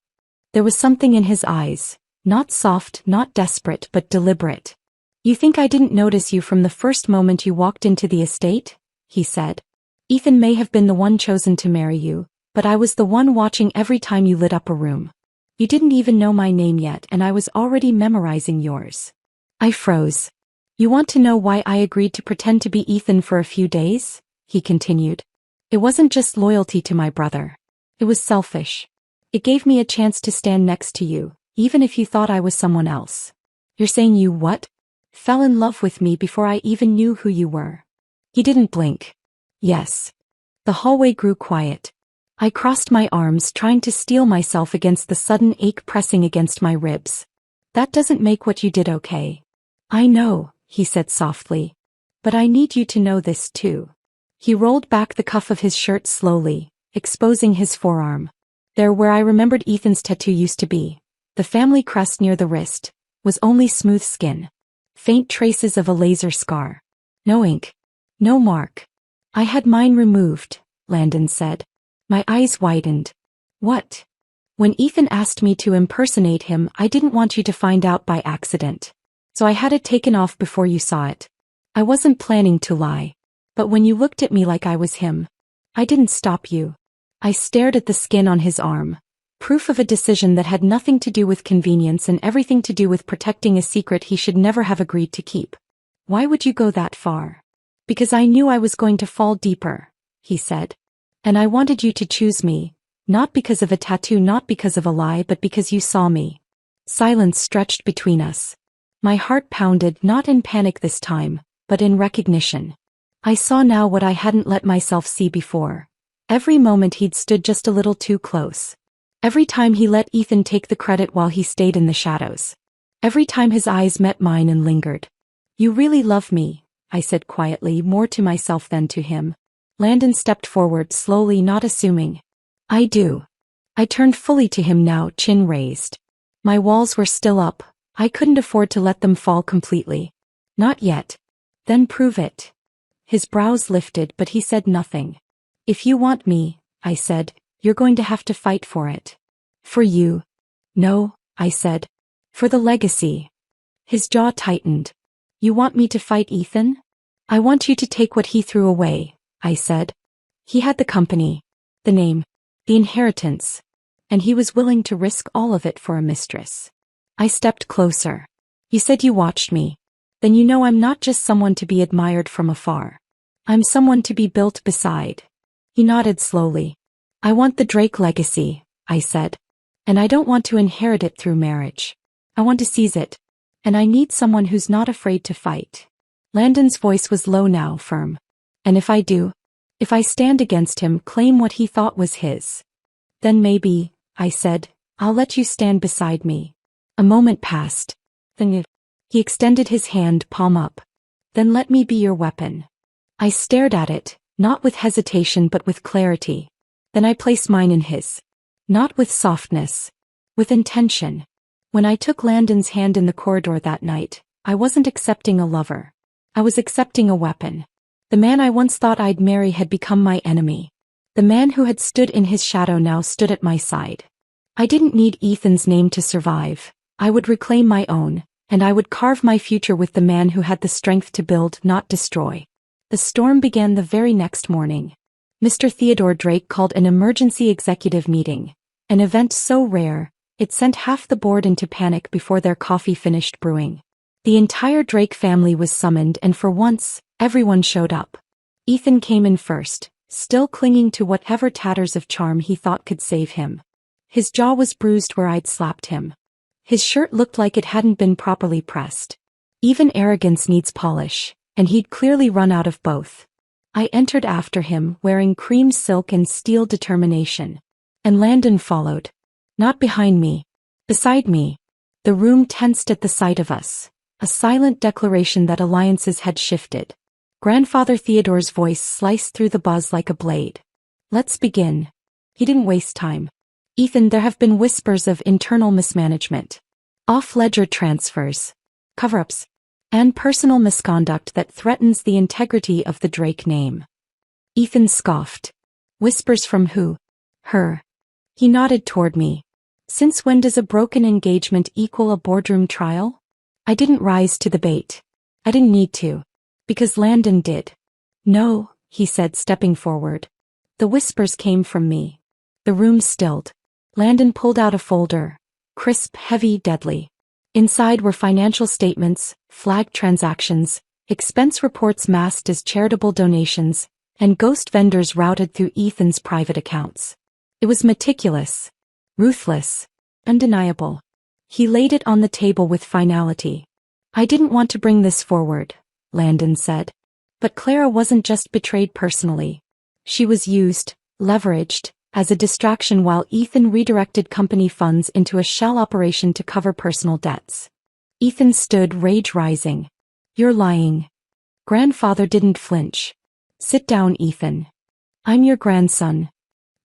There was something in his eyes, not soft, not desperate, but deliberate. You think I didn't notice you from the first moment you walked into the estate? He said. Ethan may have been the one chosen to marry you, but I was the one watching every time you lit up a room. You didn't even know my name yet, and I was already memorizing yours. I froze. You want to know why I agreed to pretend to be Ethan for a few days? He continued. It wasn't just loyalty to my brother. It was selfish. It gave me a chance to stand next to you, even if you thought I was someone else. You're saying you what? Fell in love with me before I even knew who you were. He didn't blink. Yes. The hallway grew quiet. I crossed my arms, trying to steel myself against the sudden ache pressing against my ribs. That doesn't make what you did okay. I know, he said softly. But I need you to know this too. He rolled back the cuff of his shirt slowly, exposing his forearm. There where I remembered Ethan's tattoo used to be, the family crest near the wrist, was only smooth skin. Faint traces of a laser scar. No ink. No mark. I had mine removed, Landon said. My eyes widened. What? When Ethan asked me to impersonate him, I didn't want you to find out by accident. So I had it taken off before you saw it. I wasn't planning to lie. But when you looked at me like I was him, I didn't stop you. I stared at the skin on his arm. Proof of a decision that had nothing to do with convenience and everything to do with protecting a secret he should never have agreed to keep. Why would you go that far? Because I knew I was going to fall deeper, he said. And I wanted you to choose me, not because of a tattoo, not because of a lie, but because you saw me. Silence stretched between us. My heart pounded, not in panic this time, but in recognition. I saw now what I hadn't let myself see before. Every moment he'd stood just a little too close. Every time he let Ethan take the credit while he stayed in the shadows. Every time his eyes met mine and lingered. You really love me, I said quietly, more to myself than to him. Landon stepped forward slowly, not assuming. I do. I turned fully to him now, chin raised. My walls were still up. I couldn't afford to let them fall completely. Not yet. Then prove it. His brows lifted, but he said nothing. If you want me, I said, you're going to have to fight for it. For you. No, I said. For the legacy. His jaw tightened. You want me to fight Ethan? I want you to take what he threw away, I said. He had the company, the name, the inheritance. and he was willing to risk all of it for a mistress. I stepped closer. You said you watched me. Then you know I'm not just someone to be admired from afar. I'm someone to be built beside. He nodded slowly. I want the Drake legacy, I said. And I don't want to inherit it through marriage. I want to seize it. And I need someone who's not afraid to fight. Landon's voice was low now, firm. And if I do, if I stand against him, claim what he thought was his, then maybe, I said, I'll let you stand beside me. A moment passed. Then he extended his hand, palm up. Then let me be your weapon. I stared at it, not with hesitation but with clarity. Then I placed mine in his. Not with softness. With intention. When I took Landon's hand in the corridor that night, I wasn't accepting a lover. I was accepting a weapon. The man I once thought I'd marry had become my enemy. The man who had stood in his shadow now stood at my side. I didn't need Ethan's name to survive. I would reclaim my own, and I would carve my future with the man who had the strength to build, not destroy. The storm began the very next morning. Mr. Theodore Drake called an emergency executive meeting. An event so rare, it sent half the board into panic before their coffee finished brewing. The entire Drake family was summoned, and for once, everyone showed up. Ethan came in first, still clinging to whatever tatters of charm he thought could save him. His jaw was bruised where I'd slapped him. His shirt looked like it hadn't been properly pressed. Even arrogance needs polish, and he'd clearly run out of both. I entered after him, wearing cream silk and steel determination. And Landon followed. Not behind me. Beside me. The room tensed at the sight of us. A silent declaration that alliances had shifted. Grandfather Theodore's voice sliced through the buzz like a blade. Let's begin. He didn't waste time. Ethan, there have been whispers of internal mismanagement. Off-ledger transfers. Cover-ups. And personal misconduct that threatens the integrity of the Drake name. Ethan scoffed. Whispers from who? Her. He nodded toward me. Since when does a broken engagement equal a boardroom trial? I didn't rise to the bait. I didn't need to. Because Landon did. No, he said, stepping forward. The whispers came from me. The room stilled. Landon pulled out a folder. Crisp, heavy, deadly. Inside were financial statements, flagged transactions, expense reports masked as charitable donations, and ghost vendors routed through Ethan's private accounts. It was meticulous. Ruthless. Undeniable. He laid it on the table with finality. I didn't want to bring this forward, Landon said. But Clara wasn't just betrayed personally. She was used, leveraged, as a distraction while Ethan redirected company funds into a shell operation to cover personal debts. Ethan stood, rage rising. You're lying. Grandfather didn't flinch. Sit down, Ethan. I'm your grandson.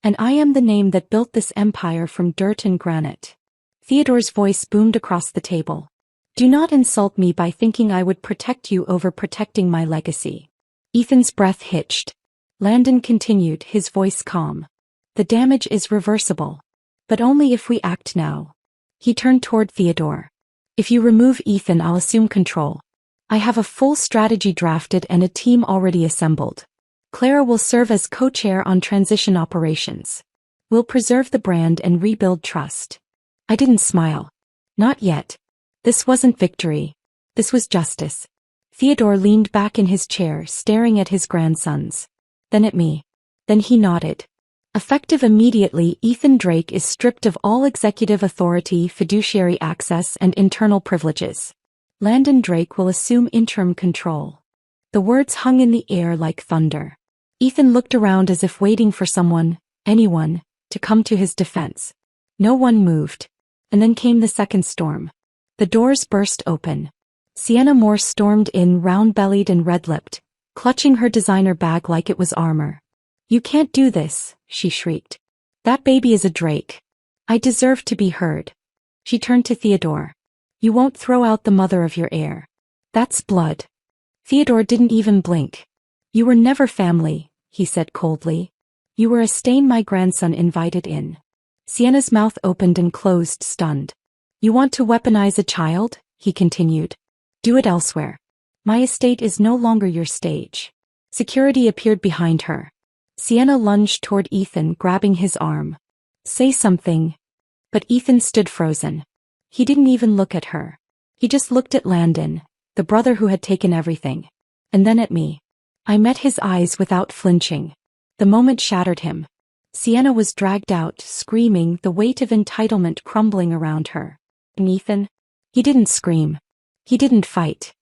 And I am the name that built this empire from dirt and granite. Theodore's voice boomed across the table. Do not insult me by thinking I would protect you over protecting my legacy. Ethan's breath hitched. Landon continued, his voice calm. The damage is reversible. But only if we act now. He turned toward Theodore. If you remove Ethan, I'll assume control. I have a full strategy drafted and a team already assembled. Clara will serve as co-chair on transition operations. We'll preserve the brand and rebuild trust. I didn't smile. Not yet. This wasn't victory. This was justice. Theodore leaned back in his chair, staring at his grandsons. Then at me. Then he nodded. Effective immediately, Ethan Drake is stripped of all executive authority, fiduciary access, and internal privileges. Landon Drake will assume interim control. The words hung in the air like thunder. Ethan looked around as if waiting for someone, anyone, to come to his defense. No one moved. And then came the second storm. The doors burst open. Sienna Moore stormed in, round-bellied and red-lipped, clutching her designer bag like it was armor. You can't do this, she shrieked. That baby is a Drake. I deserve to be heard. She turned to Theodore. You won't throw out the mother of your heir. That's blood. Theodore didn't even blink. You were never family, he said coldly. You were a stain my grandson invited in. Sienna's mouth opened and closed, stunned. You want to weaponize a child? He continued. Do it elsewhere. My estate is no longer your stage. Security appeared behind her. Sienna lunged toward Ethan, grabbing his arm. Say something, But Ethan stood frozen. He didn't even look at her. He just looked at Landon, the brother who had taken everything. And then at me. I met his eyes without flinching. The moment shattered him. Sienna was dragged out, screaming, the weight of entitlement crumbling around her. And Ethan? He didn't scream. He didn't fight.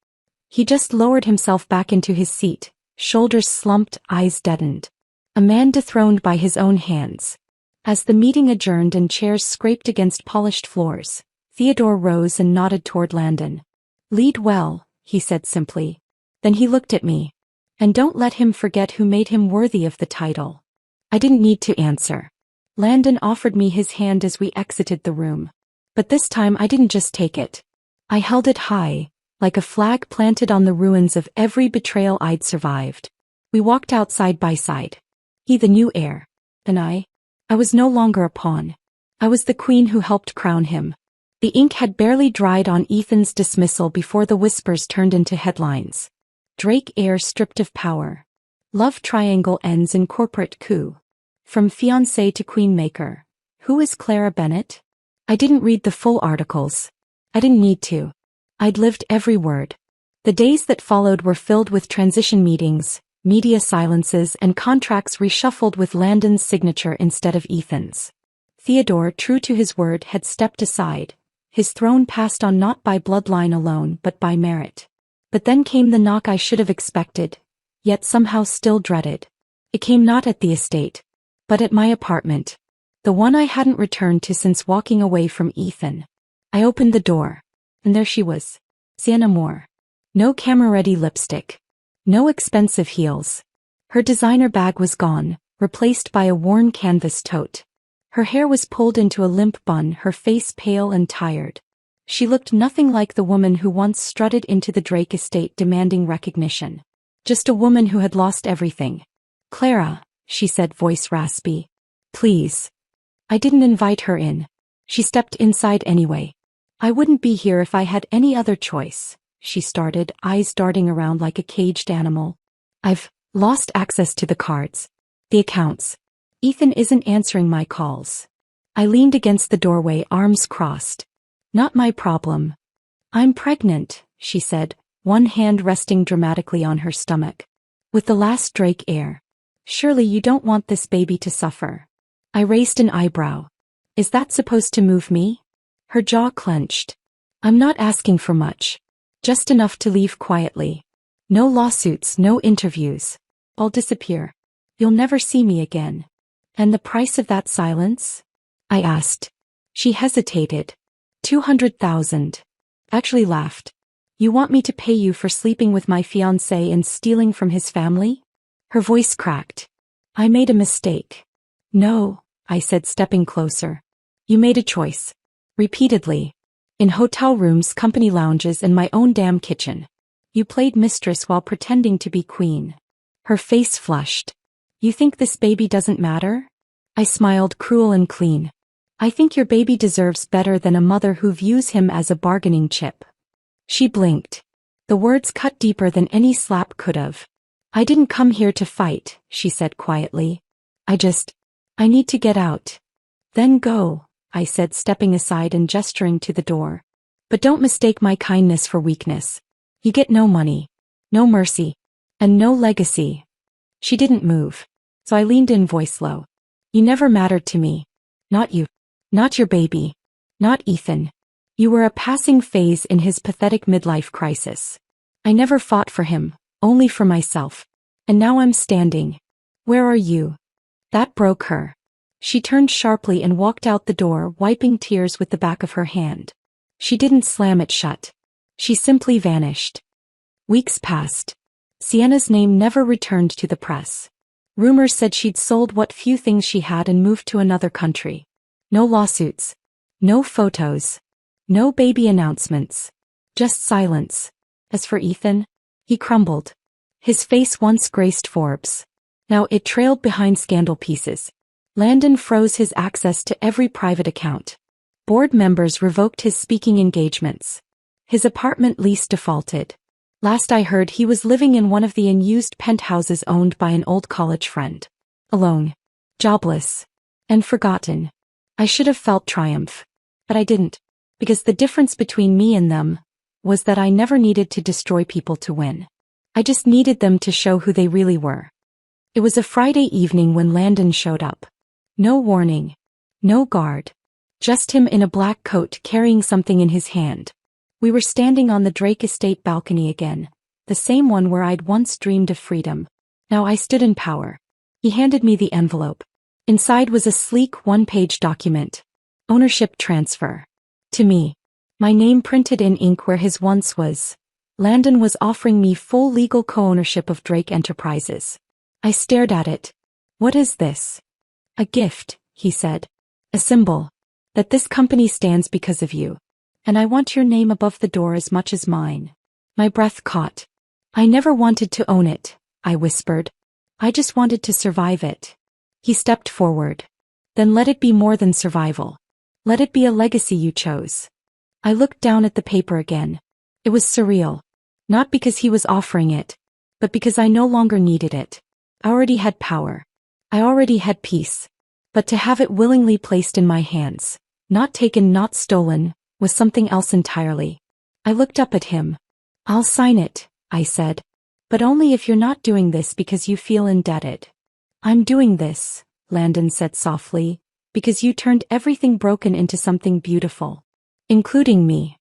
He just lowered himself back into his seat, shoulders slumped, eyes deadened. A man dethroned by his own hands. As the meeting adjourned and chairs scraped against polished floors, Theodore rose and nodded toward Landon. "Lead well," he said simply. Then he looked at me. "And don't let him forget who made him worthy of the title." I didn't need to answer. Landon offered me his hand as we exited the room. But this time I didn't just take it. I held it high, like a flag planted on the ruins of every betrayal I'd survived. We walked out side by side. He the new heir, and I was no longer a pawn. I was the queen who helped crown him. The ink had barely dried on Ethan's dismissal before the whispers turned into headlines. Drake heir stripped of power. Love triangle ends in corporate coup. From fiancé to queenmaker. Who is Clara Bennett? I didn't read the full articles. I didn't need to. I'd lived every word. The days that followed were filled with transition meetings, media silences, and contracts reshuffled with Landon's signature instead of Ethan's. Theodore, true to his word, had stepped aside, his throne passed on not by bloodline alone but by merit. But then came the knock I should have expected, yet somehow still dreaded. It came not at the estate, but at my apartment, the one I hadn't returned to since walking away from Ethan. I opened the door, and there she was, Sienna Moore. No camera-ready lipstick. No expensive heels. Her designer bag was gone, replaced by a worn canvas tote. Her hair was pulled into a limp bun, her face pale and tired. She looked nothing like the woman who once strutted into the Drake estate demanding recognition. Just a woman who had lost everything. "Clara," she said, voice raspy. "Please." I didn't invite her in. She stepped inside anyway. "I wouldn't be here if I had any other choice," she started, eyes darting around like a caged animal. "I've lost access to the cards. The accounts. Ethan isn't answering my calls." I leaned against the doorway, arms crossed. "Not my problem." "I'm pregnant," she said, one hand resting dramatically on her stomach. "With the last Drake heir. Surely you don't want this baby to suffer." I raised an eyebrow. "Is that supposed to move me?" Her jaw clenched. "I'm not asking for much. Just enough to leave quietly. No lawsuits, no interviews. I'll disappear. You'll never see me again." "And the price of that silence?" I asked. She hesitated. 200,000. Actually laughed. "You want me to pay you for sleeping with my fiancé and stealing from his family?" Her voice cracked. "I made a mistake." "No," I said, stepping closer. "You made a choice. Repeatedly. In hotel rooms, company lounges, and my own damn kitchen. You played mistress while pretending to be queen." Her face flushed. "You think this baby doesn't matter?" I smiled, cruel and clean. "I think your baby deserves better than a mother who views him as a bargaining chip." She blinked. The words cut deeper than any slap could have. "I didn't come here to fight," she said quietly. I need to get out." "Then go," I said, stepping aside and gesturing to the door. "But don't mistake my kindness for weakness. You get no money, no mercy, and no legacy." She didn't move, so I leaned in, voice low. "You never mattered to me. Not you. Not your baby. Not Ethan. You were a passing phase in his pathetic midlife crisis. I never fought for him, only for myself. And now I'm standing. Where are you?" That broke her. She turned sharply and walked out the door, wiping tears with the back of her hand. She didn't slam it shut. She simply vanished. Weeks passed. Sienna's name never returned to the press. Rumors said she'd sold what few things she had and moved to another country. No lawsuits. No photos. No baby announcements. Just silence. As for Ethan, he crumbled. His face once graced Forbes. Now it trailed behind scandal pieces. Landon froze his access to every private account. Board members revoked his speaking engagements. His apartment lease defaulted. Last I heard, he was living in one of the unused penthouses owned by an old college friend. Alone. Jobless. And forgotten. I should have felt triumph. But I didn't. Because the difference between me and them was that I never needed to destroy people to win. I just needed them to show who they really were. It was a Friday evening when Landon showed up. No warning. No guard. Just him in a black coat carrying something in his hand. We were standing on the Drake estate balcony again, the same one where I'd once dreamed of freedom. Now I stood in power. He handed me the envelope. Inside was a sleek one-page document. Ownership transfer. To me. My name printed in ink where his once was. Landon was offering me full legal co-ownership of Drake Enterprises. I stared at it. What is this? A gift, he said. A symbol. That this company stands because of you. And I want your name above the door as much as mine. My breath caught. I never wanted to own it, I whispered. I just wanted to survive it. He stepped forward. Then let it be more than survival. Let it be a legacy you chose. I looked down at the paper again. It was surreal. Not because he was offering it, but because I no longer needed it. I already had power. I already had peace. But to have it willingly placed in my hands, not taken, not stolen, was something else entirely. I looked up at him. I'll sign it, I said. But only if you're not doing this because you feel indebted. I'm doing this, Landon said softly, because you turned everything broken into something beautiful. Including me.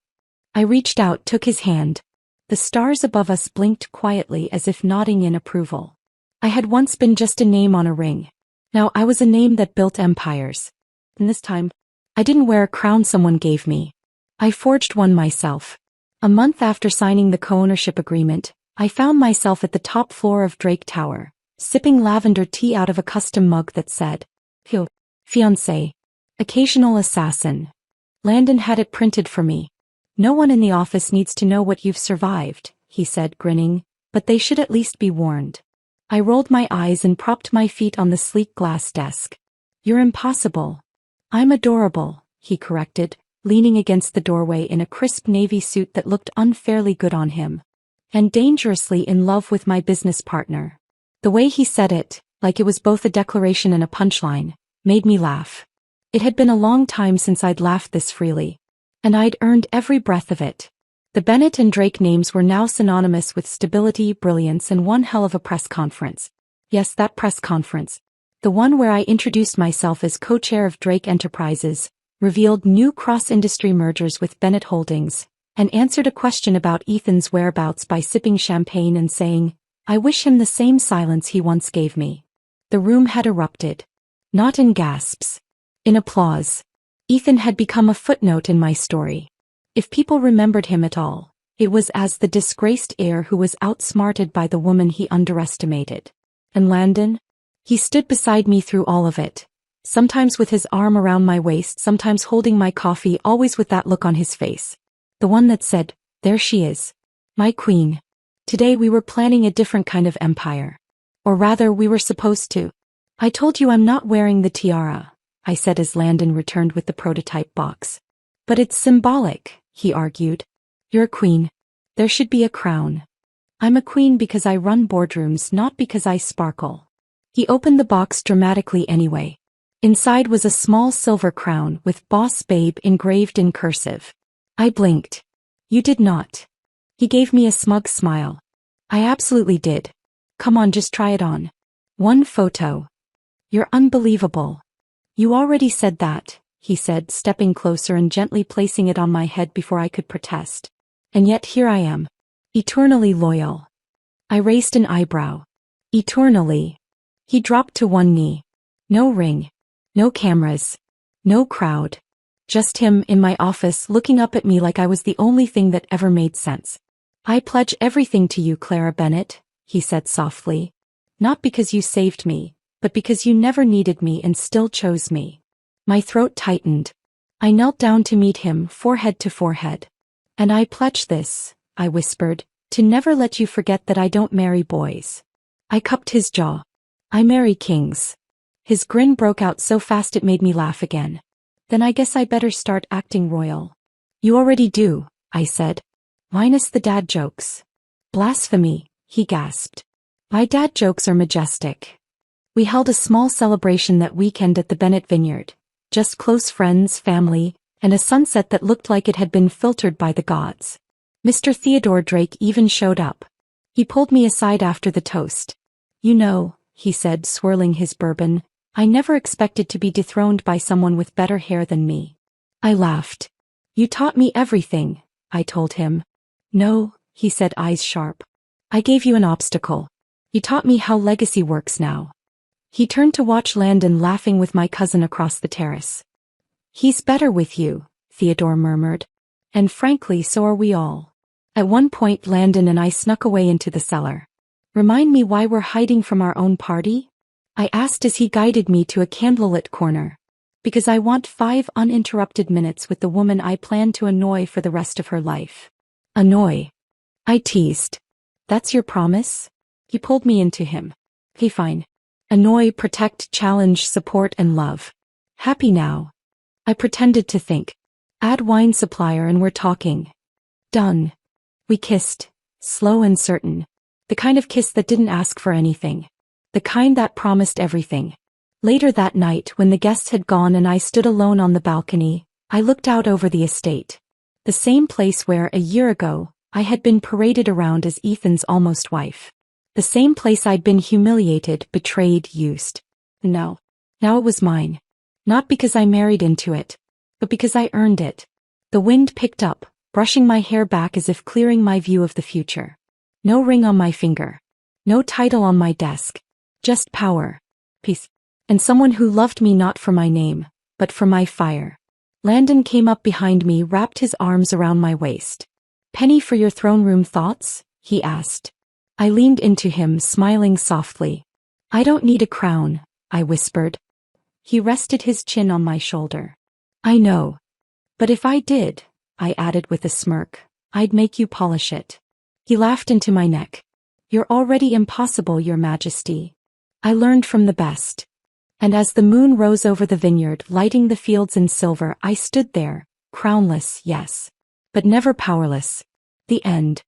I reached out, took his hand. The stars above us blinked quietly as if nodding in approval. I had once been just a name on a ring. Now I was a name that built empires. And this time, I didn't wear a crown someone gave me. I forged one myself. A month after signing the co-ownership agreement, I found myself at the top floor of Drake Tower, sipping lavender tea out of a custom mug that said, Fiancé. Occasional assassin. Landon had it printed for me. No one in the office needs to know what you've survived, he said, grinning, but they should at least be warned. I rolled my eyes and propped my feet on the sleek glass desk. You're impossible. I'm adorable, he corrected, leaning against the doorway in a crisp navy suit that looked unfairly good on him. And dangerously in love with my business partner. The way he said it, like it was both a declaration and a punchline, made me laugh. It had been a long time since I'd laughed this freely. And I'd earned every breath of it. The Bennett and Drake names were now synonymous with stability, brilliance, and one hell of a press conference. Yes, that press conference. The one where I introduced myself as co-chair of Drake Enterprises, revealed new cross-industry mergers with Bennett Holdings, and answered a question about Ethan's whereabouts by sipping champagne and saying, I wish him the same silence he once gave me. The room had erupted. Not in gasps. In applause. Ethan had become a footnote in my story. If people remembered him at all, it was as the disgraced heir who was outsmarted by the woman he underestimated. And Landon? He stood beside me through all of it. Sometimes with his arm around my waist, sometimes holding my coffee, always with that look on his face. The one that said, there she is. My queen. Today we were planning a different kind of empire. Or rather, we were supposed to. I told you I'm not wearing the tiara, I said as Landon returned with the prototype box. But it's symbolic, he argued. You're a queen. There should be a crown. I'm a queen because I run boardrooms, not because I sparkle. He opened the box dramatically anyway. Inside was a small silver crown with Boss Babe engraved in cursive. I blinked. You did not. He gave me a smug smile. I absolutely did. Come on, just try it on. One photo. You're unbelievable. You already said that, he said, stepping closer and gently placing it on my head before I could protest. And yet here I am. Eternally loyal. I raised an eyebrow. Eternally. He dropped to one knee. No ring. No cameras. No crowd. Just him in my office looking up at me like I was the only thing that ever made sense. I pledge everything to you, Clara Bennett, he said softly. Not because you saved me, but because you never needed me and still chose me. My throat tightened. I knelt down to meet him, forehead to forehead. And I pledge this, I whispered, to never let you forget that I don't marry boys. I cupped his jaw. I marry kings. His grin broke out so fast it made me laugh again. Then I guess I better start acting royal. You already do, I said. Minus the dad jokes. Blasphemy, he gasped. My dad jokes are majestic. We held a small celebration that weekend at the Bennett Vineyard. Just close friends, family, and a sunset that looked like it had been filtered by the gods. Mr. Theodore Drake even showed up. He pulled me aside after the toast. "You know," he said, swirling his bourbon, "I never expected to be dethroned by someone with better hair than me." I laughed. "You taught me everything," I told him. "No," he said, eyes sharp. "I gave you an obstacle. You taught me how legacy works now." He turned to watch Landon laughing with my cousin across the terrace. "He's better with you," Theodore murmured. "And frankly, so are we all." At one point, Landon and I snuck away into the cellar. "Remind me why we're hiding from our own party?" I asked as he guided me to a candlelit corner. "Because I want 5 uninterrupted minutes with the woman I plan to annoy for the rest of her life." "Annoy?" I teased. "That's your promise?" He pulled me into him. "Okay, fine. Annoy, protect, challenge, support, and love. Happy now?" I pretended to think. "Add wine supplier and we're talking." "Done." We kissed, slow and certain. The kind of kiss that didn't ask for anything. The kind that promised everything. Later that night, when the guests had gone and I stood alone on the balcony, I looked out over the estate. The same place where, a year ago, I had been paraded around as Ethan's almost wife. The same place I'd been humiliated, betrayed, used. Now it was mine. Not because I married into it, but because I earned it. The wind picked up, brushing my hair back as if clearing my view of the future. No ring on my finger. No title on my desk. Just power, peace, and someone who loved me not for my name, but for my fire. Landon came up behind me, wrapped his arms around my waist. "Penny for your throne room thoughts?" he asked. I leaned into him, smiling softly. "I don't need a crown," I whispered. He rested his chin on my shoulder. "I know. But if I did," I added with a smirk, "I'd make you polish it." He laughed into my neck. "You're already impossible, Your Majesty. I learned from the best." And as the moon rose over the vineyard, lighting the fields in silver, I stood there, crownless, yes, but never powerless. The end.